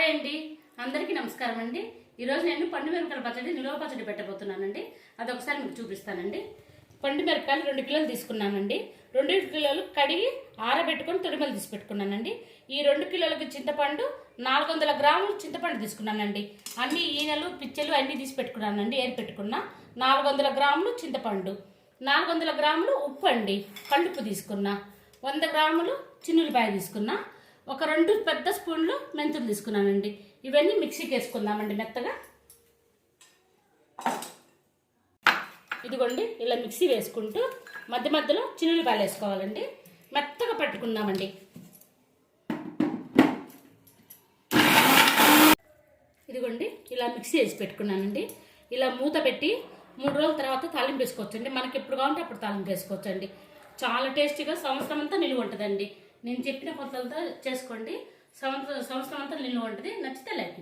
Hi అండి, అందరికీ నమస్కారం అండి. ఈరోజు నేను పండు మిరపకాయల పచ్చడి, నిలువ పచ్చడి పెట్టబోతున్నానండి. అదొకసారి మీకు చూపిస్తానండి. పండు మిరపకాయలు 2 కిలోలు తీసుకున్నానండి. 2 కిలోలు కడిగి ఆరబెట్టుకొని తొడిమలు తీసి పెట్టుకున్నానండి. ఈ 2 కిలోలకి చింతపండు 400 గ్రాములు చింతపండు తీసుకున్నానండి. అన్ని ఈనెలు పిచ్చెలు అన్నీ తీసి పెట్టుకున్నానండి. ఏరి పెట్టుకున్నా 400 గ్రాములు చింతపండు, 400 గ్రాములు ఉప్పు అండి, కల్లుప్పు తీసుకున్నా, 100 గ్రాములు చిన్నులపాయ తీసుకున్నా, ఒక 2 పెద్ద స్పూన్లు మెంతులు తీసుకున్నానండి. ఇవన్నీ మిక్సీకి వేసుకుందామండి మెత్తగా. ఇదిగోండి ఇలా మిక్సీ వేసుకుంటూ మధ్య మధ్యలో చిన్నులపాయలు వేసుకోవాలండి. మెత్తగా పట్టుకుందామండి. ఇదిగోండి ఇలా మిక్సీ వేసి పెట్టుకున్నానండి. ఇలా మూత పెట్టి 3 రోజుల తర్వాత తాలింపు వేసుకోవచ్చండి. మనకి ఎప్పుడు కావాలంటే అప్పుడు తాలింపు వేసుకోవచ్చండి. చాలా టేస్టీగా సంవత్సరం అంతా నిలువ ఉంటుందండి. నేను చెప్పిన కొలతలతో చేసుకోండి, సంవత్సరం అంతా నిలువ ఉంటుంది. నచ్చితే లైక్